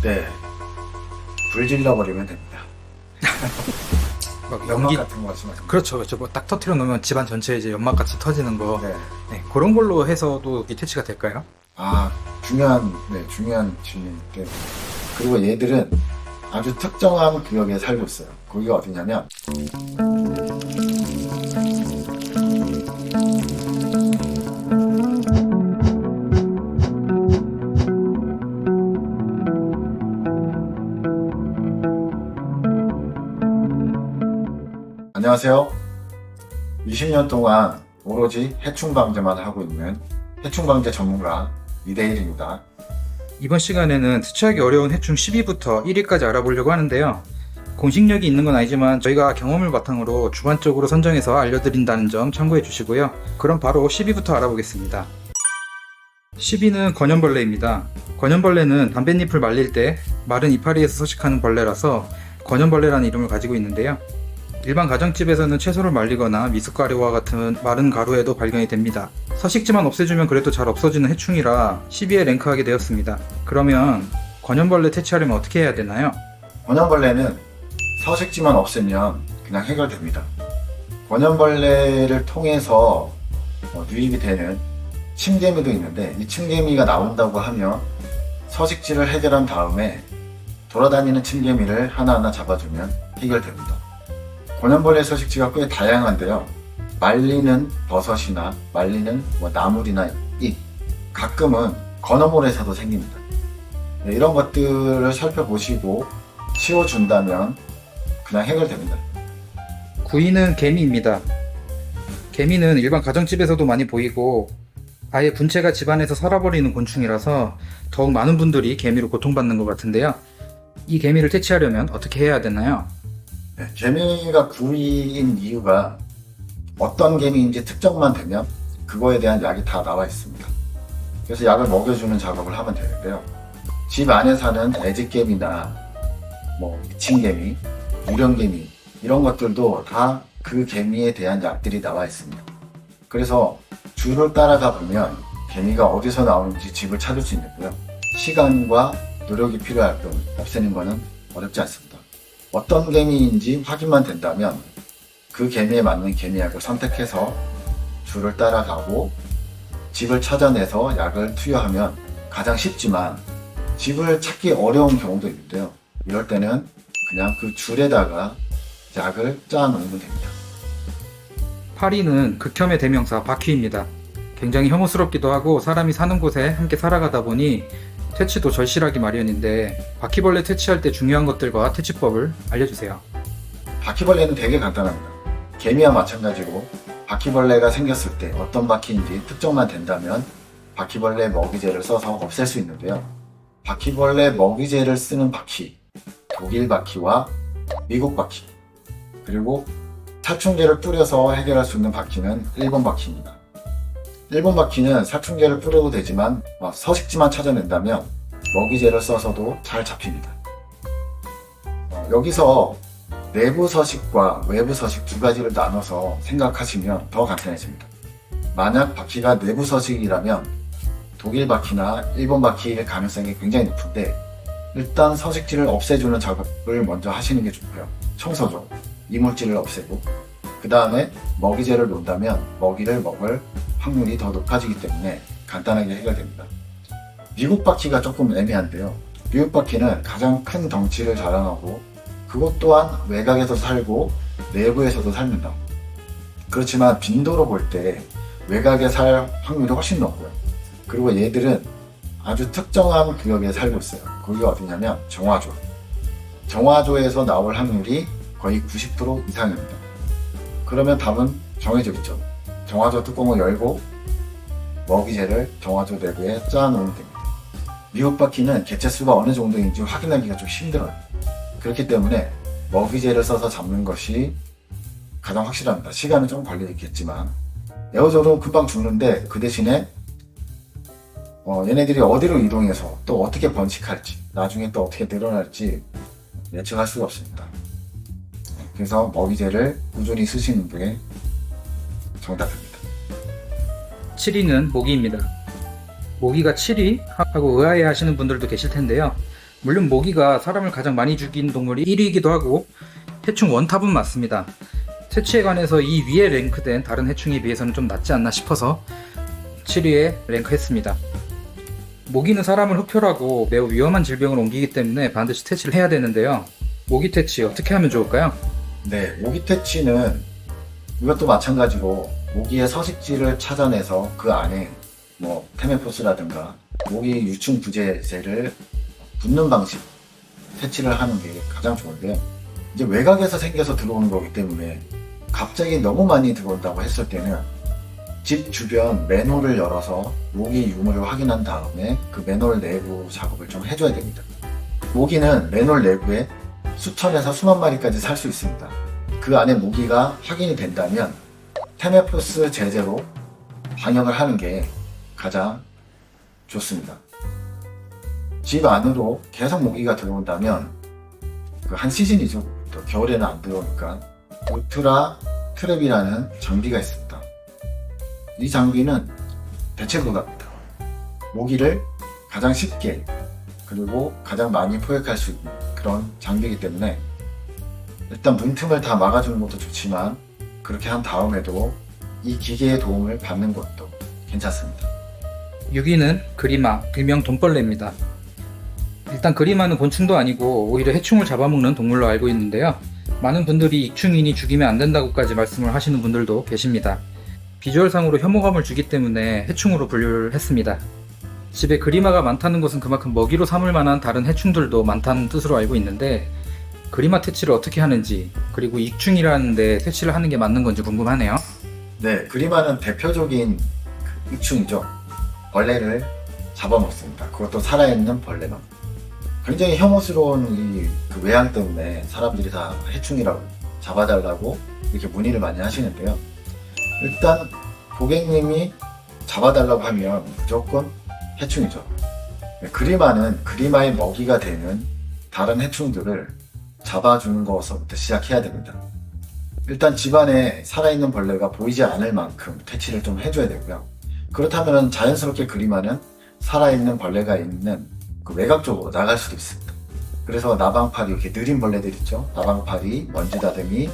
네. 불 질러버리면 됩니다. 막 연막 연기. 같은 거 말씀하시는 그렇죠, 그렇죠. 뭐 딱 터트려 놓으면 집안 전체에 이제 연막같이 터지는 거. 네. 네, 그런 걸로 해서도 이 퇴치가 될까요? 아, 중요한 질문인데. 그리고 얘들은 아주 특정한 구역에 살고 있어요. 거기가 어디냐면, 안녕하세요. 20년 동안 오로지 해충 방제만 하고 있는 해충 방제 전문가 이대일입니다. 이번 시간에는 퇴치하기 어려운 해충 10위부터 1위까지 알아보려고 하는데요. 공식력이 있는 건 아니지만 저희가 경험을 바탕으로 주관적으로 선정해서 알려드린다는 점 참고해 주시고요. 그럼 바로 10위부터 알아보겠습니다. 10위는 건연벌레입니다. 건연벌레는 담뱃잎을 말릴 때 마른 이파리에서 서식하는 벌레라서 건연벌레라는 이름을 가지고 있는데요. 일반 가정집에서는 채소를 말리거나 미숫가루와 같은 마른 가루에도 발견이 됩니다. 서식지만 없애주면 그래도 잘 없어지는 해충이라 10위에 랭크하게 되었습니다. 그러면 건연벌레 퇴치하려면 어떻게 해야 되나요? 권연벌레는 서식지만 없애면 그냥 해결됩니다. 권연벌레를 통해서 유입이 되는 침개미도 있는데, 이 침개미가 나온다고 하면 서식지를 해결한 다음에 돌아다니는 침개미를 하나하나 잡아주면 해결됩니다. 권연벌레 서식지가 꽤 다양한데요. 말리는 버섯이나 말리는 나물이나 잎, 가끔은 건어물에서도 생깁니다. 네, 이런 것들을 살펴보시고 치워준다면 그냥 해결됩니다. 9위는 개미입니다. 개미는 일반 가정집에서도 많이 보이고 아예 분체가 집안에서 살아버리는 곤충이라서 더욱 많은 분들이 개미로 고통받는 것 같은데요. 이 개미를 퇴치하려면 어떻게 해야 되나요? 네, 개미가 9위인 이유가 어떤 개미인지 특정만 되면 그거에 대한 약이 다 나와 있습니다. 그래서 약을 먹여주는 작업을 하면 되는데요. 집 안에 사는 애집개미나 미친개미, 유령개미 이런 것들도 다 그 개미에 대한 약들이 나와 있습니다. 그래서 줄을 따라가 보면 개미가 어디서 나오는지 집을 찾을 수 있는데요. 시간과 노력이 필요할 뿐 없애는 것은 어렵지 않습니다. 어떤 개미인지 확인만 된다면 그 개미에 맞는 개미약을 선택해서 줄을 따라가고 집을 찾아내서 약을 투여하면 가장 쉽지만 집을 찾기 어려운 경우도 있는데요. 이럴 때는 그냥 그 줄에다가 약을 짜놓으면 됩니다. 8위는 극혐의 대명사 바퀴입니다. 굉장히 혐오스럽기도 하고 사람이 사는 곳에 함께 살아가다 보니 퇴치도 절실하기 마련인데 바퀴벌레 퇴치할 때 중요한 것들과 퇴치법을 알려주세요. 바퀴벌레는 되게 간단합니다. 개미와 마찬가지로 바퀴벌레가 생겼을 때 어떤 바퀴인지 특정만 된다면 바퀴벌레 먹이제를 써서 없앨 수 있는데요. 바퀴벌레 먹이제를 쓰는 바퀴, 독일 바퀴와 미국 바퀴, 그리고殺虫제를 뿌려서 해결할 수 있는 바퀴는 일본 바퀴입니다. 일본 바퀴는殺虫제를 뿌려도 되지만 서식지만 찾아낸다면 먹이제를 써서도 잘 잡힙니다. 여기서 내부 서식과 외부 서식 두 가지를 나눠서 생각하시면 더 간단해집니다. 만약 바퀴가 내부 서식이라면 독일 바퀴나 일본 바퀴일 가능성이 굉장히 높은데, 일단 서식지를 없애주는 작업을 먼저 하시는 게 좋고요. 청소죠. 이물질을 없애고 그 다음에 먹이제를 놓는다면 먹이를 먹을 확률이 더 높아지기 때문에 간단하게 해결됩니다. 미국 바퀴가 조금 애매한데요. 미국 바퀴는 가장 큰 덩치를 자랑하고 그것 또한 외곽에서 살고 내부에서도 살는다. 그렇지만 빈도로 볼 때 외곽에 살 확률이 훨씬 높고요. 그리고 얘들은 아주 특정한 구역에 살고 있어요. 거기가 어디냐면 정화조. 정화조에서 나올 확률이 거의 90% 이상입니다. 그러면 답은 정해져 있죠. 정화조 뚜껑을 열고 먹이제를 정화조 내부에 짜놓으면 됩니다. 미국 바퀴는 개체수가 어느 정도인지 확인하기가 좀 힘들어요. 그렇기 때문에 먹이제를 써서 잡는 것이 가장 확실합니다. 시간은 좀 걸리겠지만 에어조는 금방 죽는데 그 대신에 얘네들이 어디로 이동해서 또 어떻게 번식할지 나중에 또 어떻게 늘어날지 예측할 수가 없습니다. 그래서 먹이제를 꾸준히 쓰시는 게 정답입니다. 7위는 모기입니다. 모기가 7위 하고 의아해 하시는 분들도 계실 텐데요. 물론 모기가 사람을 가장 많이 죽인 동물이 1위이기도 하고 해충 원탑은 맞습니다. 퇴치에 관해서 이 위에 랭크된 다른 해충에 비해서는 좀 낫지 않나 싶어서 7위에 랭크했습니다. 모기는 사람을 흡혈하고 매우 위험한 질병을 옮기기 때문에 반드시 퇴치를 해야 되는데요. 모기 퇴치 어떻게 하면 좋을까요? 네, 모기 퇴치는 이것도 마찬가지로 모기의 서식지를 찾아내서 그 안에 테메포스라든가 모기 유충 부재제를 붓는 방식 퇴치를 하는 게 가장 좋은데요. 이제 외곽에서 생겨서 들어오는 거기 때문에 갑자기 너무 많이 들어온다고 했을 때는 집 주변 맨홀을 열어서 모기 유무를 확인한 다음에 그 맨홀 내부 작업을 좀 해줘야 됩니다. 모기는 맨홀 내부에 수천에서 수만 마리까지 살 수 있습니다. 그 안에 모기가 확인이 된다면 테메포스 제제로 방역을 하는 게 가장 좋습니다. 집 안으로 계속 모기가 들어온다면 그 한 시즌이죠. 또 겨울에는 안 들어오니까 울트라 트랩이라는 장비가 있습니다. 이 장비는 대체구갑니다. 모기를 가장 쉽게 그리고 가장 많이 포획할 수 있는 그런 장비이기 때문에 일단 문틈을 다 막아주는 것도 좋지만 그렇게 한 다음에도 이 기계의 도움을 받는 것도 괜찮습니다. 6위는 그리마, 일명 돈벌레입니다. 일단 그리마는 곤충도 아니고 오히려 해충을 잡아먹는 동물로 알고 있는데요. 많은 분들이 익충이니 죽이면 안 된다고까지 말씀을 하시는 분들도 계십니다. 비주얼상으로 혐오감을 주기 때문에 해충으로 분류를 했습니다. 집에 그리마가 많다는 것은 그만큼 먹이로 삼을 만한 다른 해충들도 많다는 뜻으로 알고 있는데 그리마 퇴치를 어떻게 하는지 그리고 익충이라는데 퇴치를 하는 게 맞는 건지 궁금하네요. 네, 그리마는 대표적인 익충이죠. 벌레를 잡아먹습니다. 그것도 살아있는 벌레만. 굉장히 혐오스러운 그 외양 때문에 사람들이 다 해충이라고 잡아달라고 이렇게 문의를 많이 하시는데요. 일단 고객님이 잡아달라고 하면 무조건 해충이죠. 그리마는 그리마의 먹이가 되는 다른 해충들을 잡아주는 것부터 시작해야 됩니다. 일단 집안에 살아있는 벌레가 보이지 않을 만큼 퇴치를 좀 해줘야 되고요. 그렇다면 자연스럽게 그리마는 살아있는 벌레가 있는 그 외곽 쪽으로 나갈 수도 있습니다. 그래서 나방파리, 이렇게 느린 벌레들 있죠. 나방파리, 먼지다듬이,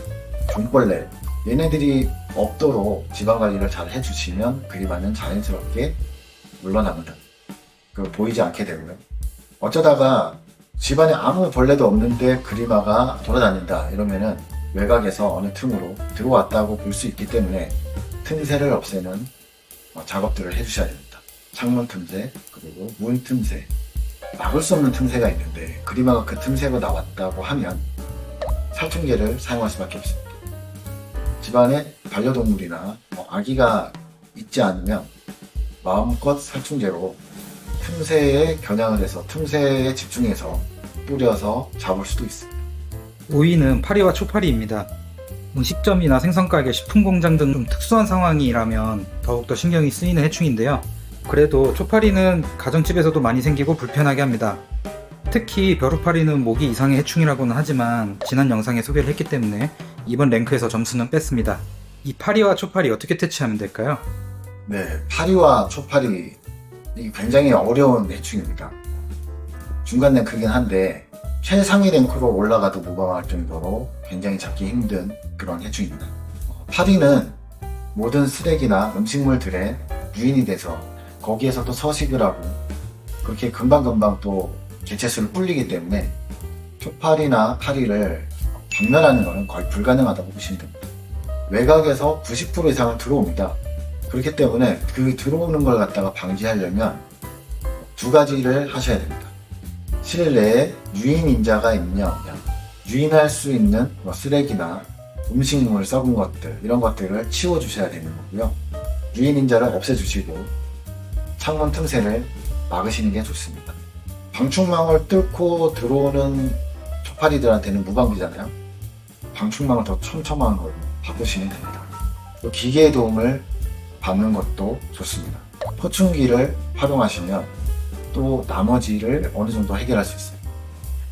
종벌레 얘네들이 없도록 집안관리를 잘 해주시면 그리마는 자연스럽게 물러납니다. 보이지 않게 되고요. 어쩌다가 집안에 아무 벌레도 없는데 그리마가 돌아다닌다 이러면은 외곽에서 어느 틈으로 들어왔다고 볼 수 있기 때문에 틈새를 없애는 작업들을 해주셔야 됩니다. 창문 틈새 그리고 문 틈새, 막을 수 없는 틈새가 있는데 그리마가 그 틈새로 나왔다고 하면 살충제를 사용할 수밖에 없습니다. 집안에 반려동물이나 아기가 있지 않으면 마음껏 살충제로 틈새에 겨냥을 해서 틈새에 집중해서 뿌려서 잡을 수도 있습니다. 5위는 파리와 초파리입니다. 음식점이나 생선가게, 식품공장 등 좀 특수한 상황이라면 더욱더 신경이 쓰이는 해충인데요. 그래도 초파리는 가정집에서도 많이 생기고 불편하게 합니다. 특히 벼룩파리는 모기 이상의 해충이라고는 하지만 지난 영상에 소개를 했기 때문에 이번 랭크에서 점수는 뺐습니다. 이 파리와 초파리 어떻게 퇴치하면 될까요? 네, 파리와 초파리 굉장히 어려운 해충입니다. 중간 랭크긴 한데 최상위 랭크로 올라가도 무방할 정도로 굉장히 잡기 힘든 그런 해충입니다. 파리는 모든 쓰레기나 음식물들의 유인이 돼서 거기에서 또 서식을 하고 그렇게 금방금방 또 개체수를 불리기 때문에 초파리나 파리를 박멸하는 것은 거의 불가능하다고 보시면 됩니다. 외곽에서 90% 이상은 들어옵니다. 그렇기 때문에 그 들어오는 걸 갖다가 방지하려면 두 가지를 하셔야 됩니다. 실내에 유인인자가 있냐 없냐, 유인할 수 있는 쓰레기나 음식물, 썩은 것들 이런 것들을 치워주셔야 되는 거고요. 유인인자를 없애주시고 창문 틈새를 막으시는 게 좋습니다. 방충망을 뚫고 들어오는 초파리들한테는 무방비잖아요. 방충망을 더 촘촘한 걸로 바꾸시면 됩니다. 또 기계의 도움을 받는 것도 좋습니다. 포충기를 활용하시면 또 나머지를 어느 정도 해결할 수 있어요.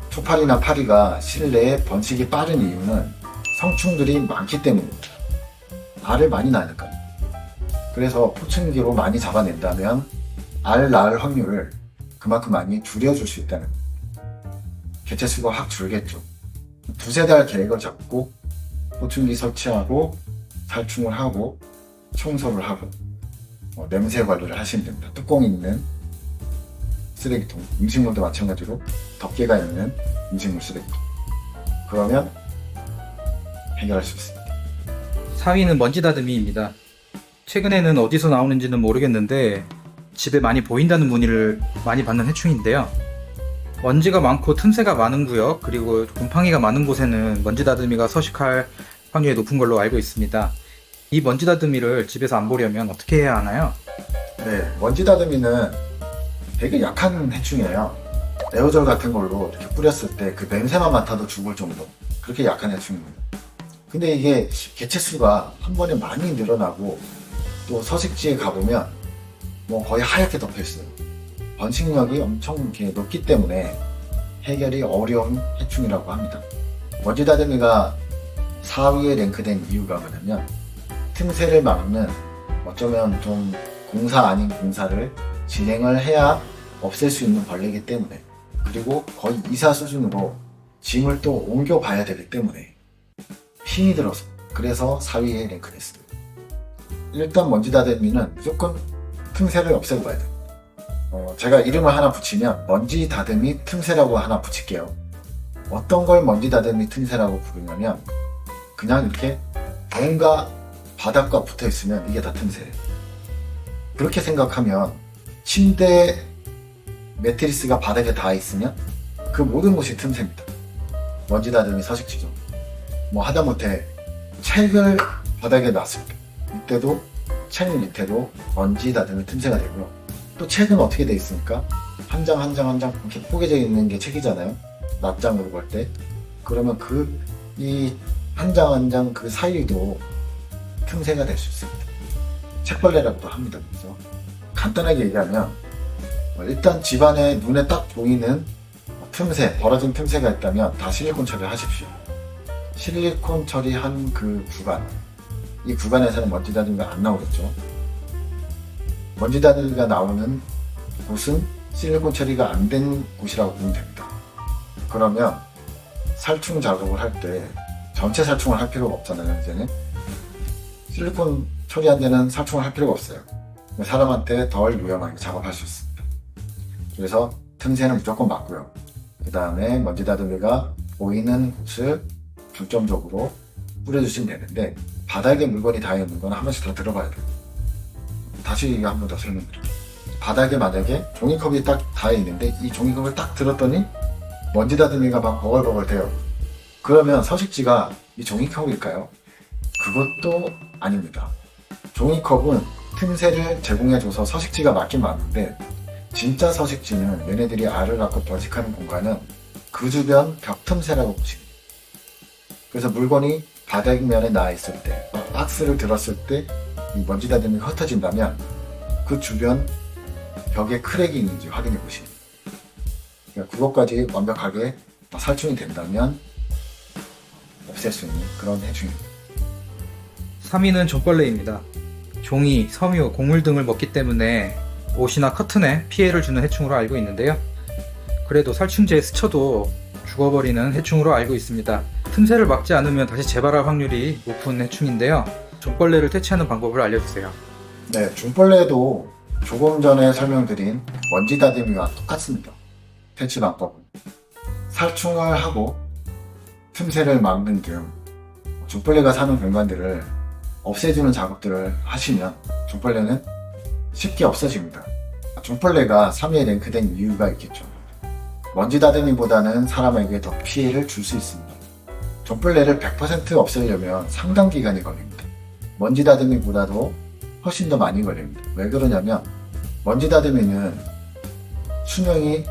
초파리나 파리가 실내에 번식이 빠른 이유는 성충들이 많기 때문입니다. 알을 많이 낳으니까요. 그래서 포충기로 많이 잡아낸다면 알 낳을 확률을 그만큼 많이 줄여줄 수 있다는 거예요. 개체수가 확 줄겠죠. 두세 달 계획을 잡고 보충기 설치하고 살충을 하고 청소를 하고 냄새 관리를 하시면 됩니다. 뚜껑 있는 쓰레기통, 음식물도 마찬가지로 덮개가 있는 음식물 쓰레기통. 그러면 해결할 수 있습니다. 4위는 먼지 다듬이입니다. 최근에는 어디서 나오는지는 모르겠는데 집에 많이 보인다는 문의를 많이 받는 해충인데요. 먼지가 많고 틈새가 많은 구역 그리고 곰팡이가 많은 곳에는 먼지 다듬이가 서식할 확률이 높은 걸로 알고 있습니다. 이 먼지 다듬이를 집에서 안 보려면 어떻게 해야 하나요? 네, 먼지 다듬이는 되게 약한 해충이에요. 에어졸 같은 걸로 이렇게 뿌렸을 때 그 냄새만 맡아도 죽을 정도, 그렇게 약한 해충입니다. 근데 이게 개체수가 한 번에 많이 늘어나고 또 서식지에 가보면 뭐 거의 하얗게 덮여 있어요. 번식력이 엄청 이렇게 높기 때문에 해결이 어려운 해충이라고 합니다. 먼지 다듬이가 4위에 랭크된 이유가 뭐냐면 틈새를 막는, 어쩌면 좀 공사 아닌 공사를 진행을 해야 없앨 수 있는 벌레이기 때문에, 그리고 거의 이사 수준으로 짐을 또 옮겨봐야 되기 때문에 힘이 들어서, 그래서 4위에 랭크됐습니다. 일단 먼지 다듬이는 무조건 틈새를 없애고 봐야 돼요. 제가 이름을 하나 붙이면 먼지 다듬이 틈새라고 하나 붙일게요. 어떤 걸 먼지 다듬이 틈새라고 부르냐면 그냥 이렇게 뭔가 바닥과 붙어 있으면 이게 다 틈새예요. 그렇게 생각하면 침대 매트리스가 바닥에 닿아 있으면 그 모든 곳이 틈새입니다. 먼지 다듬이 서식지죠. 뭐 하다못해 책을 바닥에 놨을 때 이때도 책 밑에도 먼지 다듬이 틈새가 되고요. 또 책은 어떻게 돼 있습니까? 한 장 한 장 한 장 이렇게 포개져 있는 게 책이잖아요. 낱장으로 볼 때. 그러면 이 한 장 한 장 그 사이도 틈새가 될 수 있습니다. 책벌레라고도 합니다. 그래서 간단하게 얘기하면 일단 집안에 눈에 딱 보이는 틈새, 벌어진 틈새가 있다면 다 실리콘 처리하십시오. 실리콘 처리한 그 구간, 이 구간에서는 먼지 다듬이가 안 나오겠죠. 먼지 다듬이가 나오는 곳은 실리콘 처리가 안 된 곳이라고 보면 됩니다. 그러면 살충 작업을 할 때 전체 살충을 할 필요가 없잖아요. 이제는 실리콘 처리 안 되는 살충을 할 필요가 없어요. 사람한테 덜 위험하게 작업할 수 있습니다. 그래서 틈새는 무조건 막고요. 그 다음에 먼지 다듬이가 보이는 곳을 중점적으로 뿌려주시면 되는데, 바닥에 물건이 닿아 있는 건 한 번씩 다 들어봐야 돼요. 다시 한 번 더 설명드릴게요. 바닥에 만약에 종이컵이 딱 닿아 있는데 이 종이컵을 딱 들었더니 먼지 다듬이가 막 버글버글 돼요. 그러면 서식지가 이 종이컵일까요? 그것도 아닙니다. 종이컵은 틈새를 제공해줘서 서식지가 맞긴 맞는데, 진짜 서식지는 얘네들이 알을 낳고 번식하는 공간은 그 주변 벽 틈새라고 보시면 돼요. 그래서 물건이 바닥면에 나와 있을 때, 박스를 들었을 때 이 먼지 다듬이가 흩어진다면 그 주변 벽에 크랙이 있는지 확인해 보시면 돼요. 그러니까 그것까지 완벽하게 살충이 된다면 없앨 수 있는 그런 해충입니다. 3위는 종벌레입니다. 종이, 섬유, 곡물 등을 먹기 때문에 옷이나 커튼에 피해를 주는 해충으로 알고 있는데요. 그래도 살충제에 스쳐도 죽어버리는 해충으로 알고 있습니다. 틈새를 막지 않으면 다시 재발할 확률이 높은 해충인데요. 종벌레를 퇴치하는 방법을 알려주세요. 네, 종벌레도 조금 전에 설명드린 먼지 다듬이와 똑같습니다. 퇴치 방법은 살충을 하고 틈새를 막는 등 종벌레가 사는 공간들을 없애주는 작업들을 하시면 종벌레는 쉽게 없어집니다. 종벌레가 3위에 랭크된 이유가 있겠죠. 먼지 다듬이보다는 사람에게 더 피해를 줄 수 있습니다. 종벌레를 100% 없애려면 상당 기간이 걸립니다. 먼지 다듬이보다도 훨씬 더 많이 걸립니다. 왜 그러냐면 먼지 다듬이는 수명이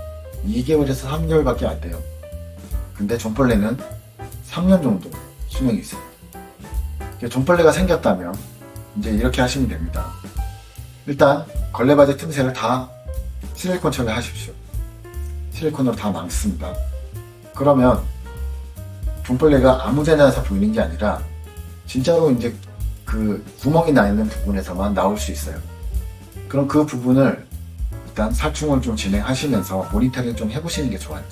2개월에서 3개월밖에 안 돼요. 근데 종벌레는 3년 정도 수명이 있어요. 종벌레가 생겼다면 이제 이렇게 하시면 됩니다. 일단 걸레바지 틈새를 다 실리콘 처리하십시오. 실리콘으로 다 막습니다. 그러면 종벌레가 아무데나서 보이는 게 아니라 진짜로 이제 그 구멍이 나 있는 부분에서만 나올 수 있어요. 그럼 그 부분을 일단 살충을 좀 진행하시면서 모니터링 좀 해보시는 게 좋아요.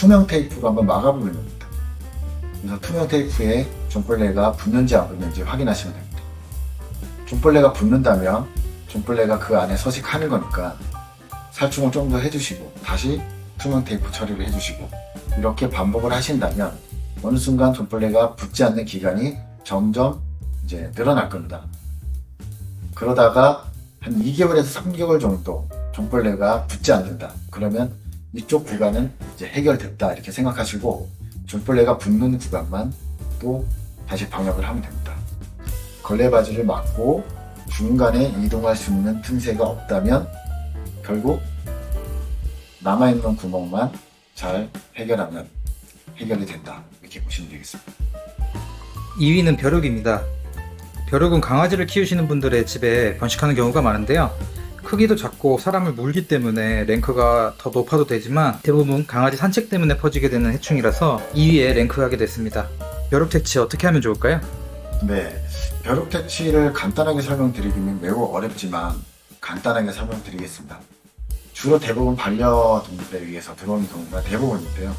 투명 테이프로 한번 막아보면 됩니다. 그래서 투명 테이프에 종벌레가 붙는지 안 붙는지 확인하시면 됩니다. 종벌레가 붙는다면 종벌레가 그 안에 서식하는 거니까 살충을 좀 더 해주시고 다시 투명 테이프 처리를 해주시고 이렇게 반복을 하신다면 어느 순간 종벌레가 붙지 않는 기간이 점점 이제 늘어날 겁니다. 그러다가 한 2개월에서 3개월 정도 종벌레가 붙지 않는다. 그러면 이쪽 구간은 이제 해결됐다 이렇게 생각하시고 종벌레가 붙는 구간만 또 다시 방역을 하면 됩니다. 걸레바지를 막고 중간에 이동할 수 있는 틈새가 없다면 결국 남아있는 구멍만 잘 해결하면 해결이 된다 이렇게 보시면 되겠습니다. 2위는 벼룩입니다. 벼룩은 강아지를 키우시는 분들의 집에 번식하는 경우가 많은데요. 크기도 작고 사람을 물기 때문에 랭크가 더 높아도 되지만 대부분 강아지 산책 때문에 퍼지게 되는 해충이라서 2위에 랭크하게 됐습니다. 벼룩 퇴치 어떻게 하면 좋을까요? 네, 벼룩 퇴치를 간단하게 설명드리기는 매우 어렵지만 간단하게 설명드리겠습니다. 주로 대부분 반려동물에 의해서 들어오는 경우가 대부분인데요.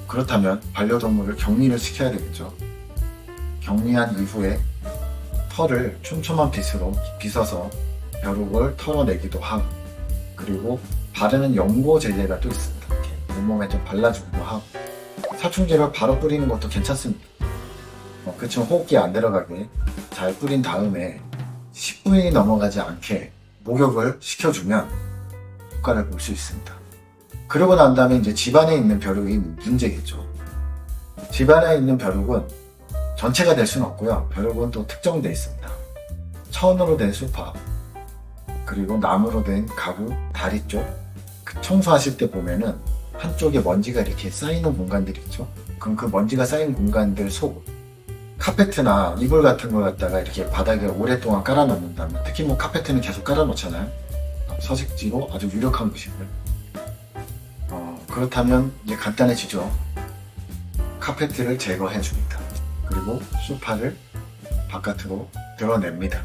그렇다면 반려동물을 격리를 시켜야 되겠죠. 격리한 이후에 털을 촘촘한 빗으로 빗어서 벼룩을 털어내기도 하고 그리고 바르는 연고 젤리가 또 있습니다. 이렇게 온몸에 좀 발라주기도 하고 살충제를 바로 뿌리는 것도 괜찮습니다. 그렇지만 호흡기 안 들어가게 잘 뿌린 다음에 10분이 넘어가지 않게 목욕을 시켜주면 효과를 볼 수 있습니다. 그러고 난 다음에 이제 집안에 있는 벼룩이 문제겠죠. 집안에 있는 벼룩은 전체가 될 수는 없고요. 벼룩은 또 특정되어 있습니다. 천으로 된 소파, 그리고 나무로 된 가구, 다리 쪽, 청소하실 때 보면은 한쪽에 먼지가 이렇게 쌓이는 공간들이 있죠. 그럼 그 먼지가 쌓인 공간들 속, 카페트나 이불 같은 거 갖다가 이렇게 바닥에 오랫동안 깔아놓는다면, 특히 뭐 카페트는 계속 깔아놓잖아요. 서식지로 아주 유력한 곳이고요. 그렇다면 이제 간단해지죠. 카페트를 제거해 줍니다. 그리고 소파를 바깥으로 드러냅니다.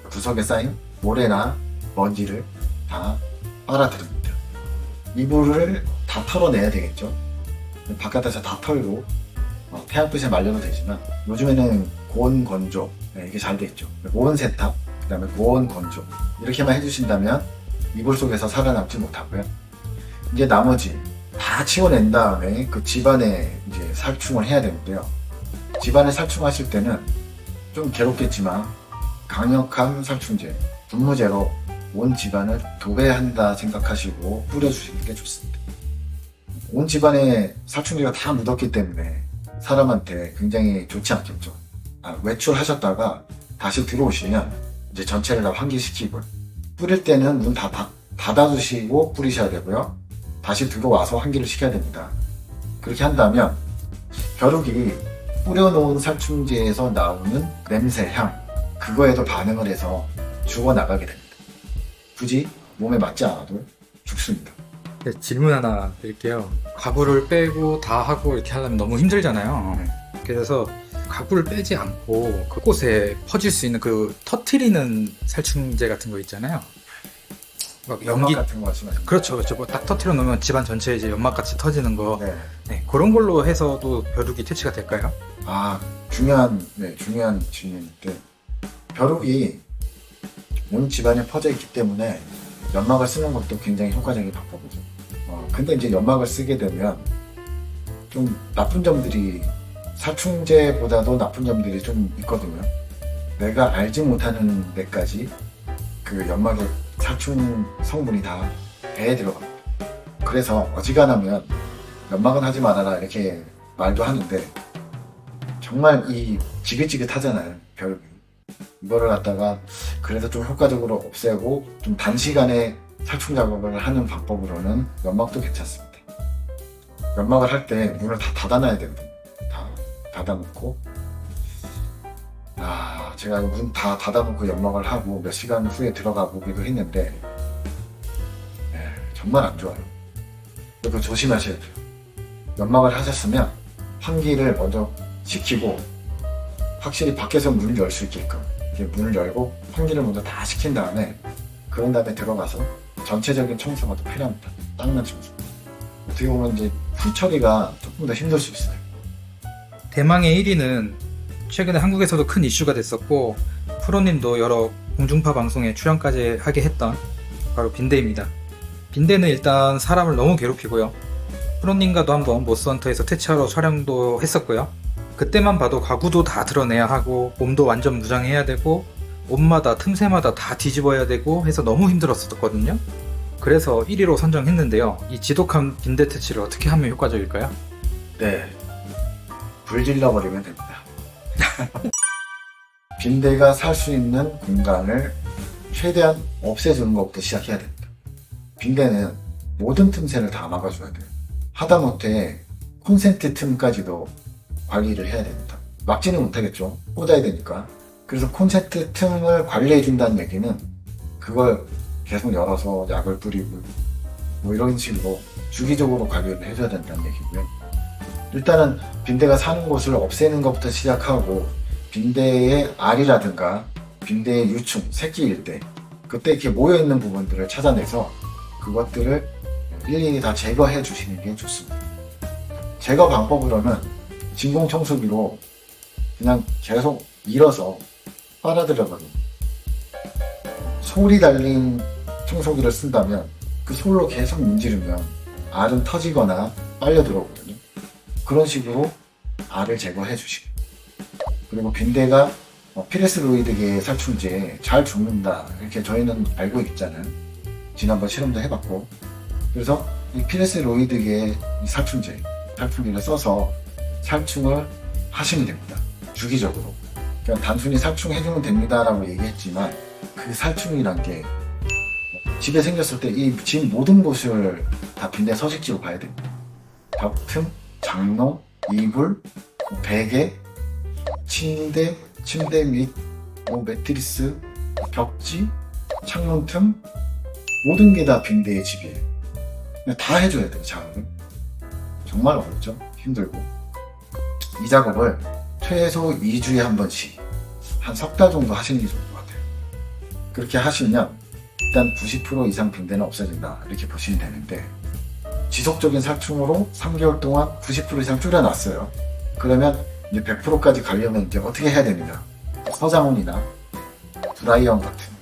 구석에 쌓인 모래나 먼지를 다 빨아들입니다. 이불을 다 털어내야 되겠죠. 바깥에서 다 털고 태양빛에 말려도 되지만 요즘에는 고온 건조 이게 잘 돼 있죠. 고온 세탁, 그 다음에 고온 건조 이렇게만 해주신다면 이불 속에서 살아남지 못하고요. 이제 나머지 다 치워낸 다음에 그 집안에 이제 살충을 해야 되는데요. 집안에 살충하실 때는 좀 괴롭겠지만 강력한 살충제, 분무제로 온 집안을 도배한다 생각하시고 뿌려주시는 게 좋습니다. 온 집안에 살충제가 다 묻었기 때문에 사람한테 굉장히 좋지 않겠죠. 외출하셨다가 다시 들어오시면 이제 전체를 다 환기시키고 뿌릴 때는 문 다 닫아두시고 뿌리셔야 되고요. 다시 들어와서 환기를 시켜야 됩니다. 그렇게 한다면 벼룩이 뿌려놓은 살충제에서 나오는 냄새, 향 그거에도 반응을 해서 죽어나가게 됩니다. 굳이 몸에 맞지 않아도 죽습니다. 네, 질문 하나 드릴게요. 가구를 빼고 다 하고 이렇게 하려면 너무 힘들잖아요. 그래서 가구를 빼지 않고 그곳에 퍼질 수 있는 그 터트리는 살충제 같은 거 있잖아요. 막 연막 같은 거 말씀하시는 그렇죠. 뭐 딱 터트려 놓으면 집안 전체에 이제 연막같이 터지는 거. 네. 네, 그런 걸로 해서도 벼룩이 퇴치가 될까요? 중요한 질문인데 벼룩이 온 집안에 퍼져 있기 때문에 연막을 쓰는 것도 굉장히 효과적인 방법이죠. 근데 이제 연막을 쓰게 되면 좀 나쁜 점들이 살충제보다도 나쁜 점들이 좀 있거든요. 내가 알지 못하는 데까지 그 연막의 살충 성분이 다 배에 들어갑니다. 그래서 어지간하면 연막은 하지 말아라 이렇게 말도 하는데 정말 이 지긋지긋하잖아요, 벼룩이. 이거를 갖다가 그래도 좀 효과적으로 없애고 좀 단시간에 살충 작업을 하는 방법으로는 연막도 괜찮습니다. 연막을 할 때 문을 다 닫아놔야 되거든요. 다 닫아놓고 제가 문 다 닫아놓고 연막을 하고 몇 시간 후에 들어가 보기도 했는데 정말 안 좋아요. 그거 조심하셔야 돼요. 연막을 하셨으면 환기를 먼저 시키고 확실히 밖에서 문을 열 수 있게끔 이렇게 문을 열고 환기를 먼저 다 시킨 다음에 그런 다음에 들어가서 전체적인 청소가 또 필요합니다. 닦는 청소. 어떻게 보면 이제 풀처리가 조금 더 힘들 수 있어요. 대망의 1위는 최근에 한국에서도 큰 이슈가 됐었고 프로님도 여러 공중파 방송에 출연까지 하게 했던 바로 빈대입니다. 빈대는 일단 사람을 너무 괴롭히고요. 프로님과도 한번 모스헌터에서 퇴치하러 촬영도 했었고요. 그때만 봐도 가구도 다 드러내야 하고 몸도 완전 무장해야 되고 옷마다 틈새마다 다 뒤집어야 되고 해서 너무 힘들었었거든요. 그래서 1위로 선정했는데요. 이 지독한 빈대 퇴치를 어떻게 하면 효과적일까요? 네, 불 질러버리면 됩니다. 빈대가 살 수 있는 공간을 최대한 없애주는 것부터 시작해야 됩니다. 빈대는 모든 틈새를 다 막아줘야 돼요. 하다못해 콘센트 틈까지도 관리를 해야 됩니다. 막지는 못하겠죠. 꽂아야 되니까. 그래서 콘센트 틈을 관리해준다는 얘기는 그걸 계속 열어서 약을 뿌리고 뭐 이런 식으로 주기적으로 관리를 해줘야 된다는 얘기고요. 일단은 빈대가 사는 곳을 없애는 것부터 시작하고 빈대의 알이라든가 빈대의 유충, 새끼일 때 그때 이렇게 모여있는 부분들을 찾아내서 그것들을 일일이 다 제거해 주시는 게 좋습니다. 제거 방법으로는 진공청소기로 그냥 계속 밀어서 빨아들여버리고 솔이 달린 청소기를 쓴다면 그 솔로 계속 문지르면 알은 터지거나 빨려 들어오거든요. 그런 식으로 알을 제거해 주시고 그리고 빈대가 피레스로이드계 살충제에 잘 죽는다 이렇게 저희는 알고 있잖아요. 지난번 실험도 해봤고 그래서 이 피레스로이드계 살충제를 써서 살충을 하시면 됩니다. 주기적으로. 그냥 단순히 살충해주면 됩니다라고 얘기했지만 그 살충이란 게 집에 생겼을 때 이 집 모든 곳을 다 빈대 서식지로 봐야 됩니다. 벽틈, 장롱, 이불, 베개, 침대 및 매트리스, 벽지, 창문 틈 모든 게 다 빈대의 집이에요. 다 해줘야 돼요. 작업을. 정말 어렵죠. 힘들고 이 작업을 최소 2주에 한 번씩 한 석 달 정도 하시는 게 좋을 것 같아요. 그렇게 하시면 일단 90% 이상 빈대는 없어진다 이렇게 보시면 되는데 지속적인 살충으로 3개월 동안 90% 이상 줄여놨어요. 그러면 이제 100%까지 가려면 이제 어떻게 해야 됩니다. 서장훈이나 브라이언 같은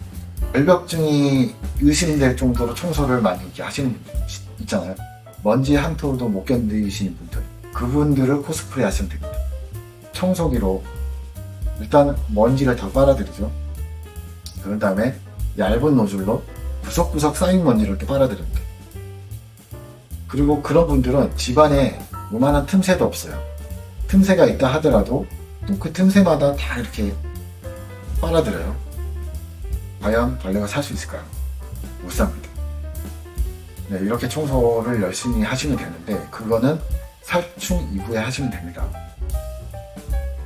결벽증이 의심될 정도로 청소를 많이 이렇게 하시는 분들 있잖아요. 먼지 한 톨도 못 견디시는 분들 그분들을 코스프레 하시면 됩니다. 청소기로 일단 먼지를 다 빨아들이죠. 그런 다음에 얇은 노즐로 구석구석 쌓인 먼지를 이렇게 빨아들입니다. 그리고 그런 분들은 집안에 요만한 틈새도 없어요. 틈새가 있다 하더라도 또 그 틈새마다 다 이렇게 빨아들여요. 과연 벌레가 살 수 있을까요? 못 삽니다. 네, 이렇게 청소를 열심히 하시면 되는데 그거는 살충 이후에 하시면 됩니다.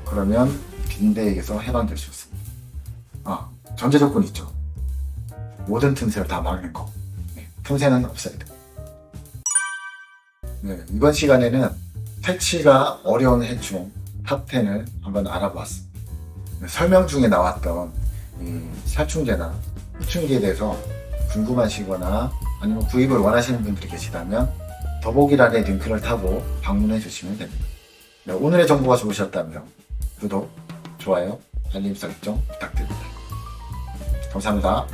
그러면 빈대에게서 해방될 수 있습니다. 전제 조건 있죠. 모든 틈새를 다 막는 거. 네, 틈새는 없어야 돼요. 네, 이번 시간에는 퇴치가 어려운 해충 탑10을 한번 알아보았습니다. 네, 설명 중에 나왔던 이 살충제나 해충제에 대해서 궁금하시거나 아니면 구입을 원하시는 분들이 계시다면 더보기란의 링크를 타고 방문해 주시면 됩니다. 네, 오늘의 정보가 좋으셨다면 구독, 좋아요, 알림 설정 부탁드립니다. 감사합니다.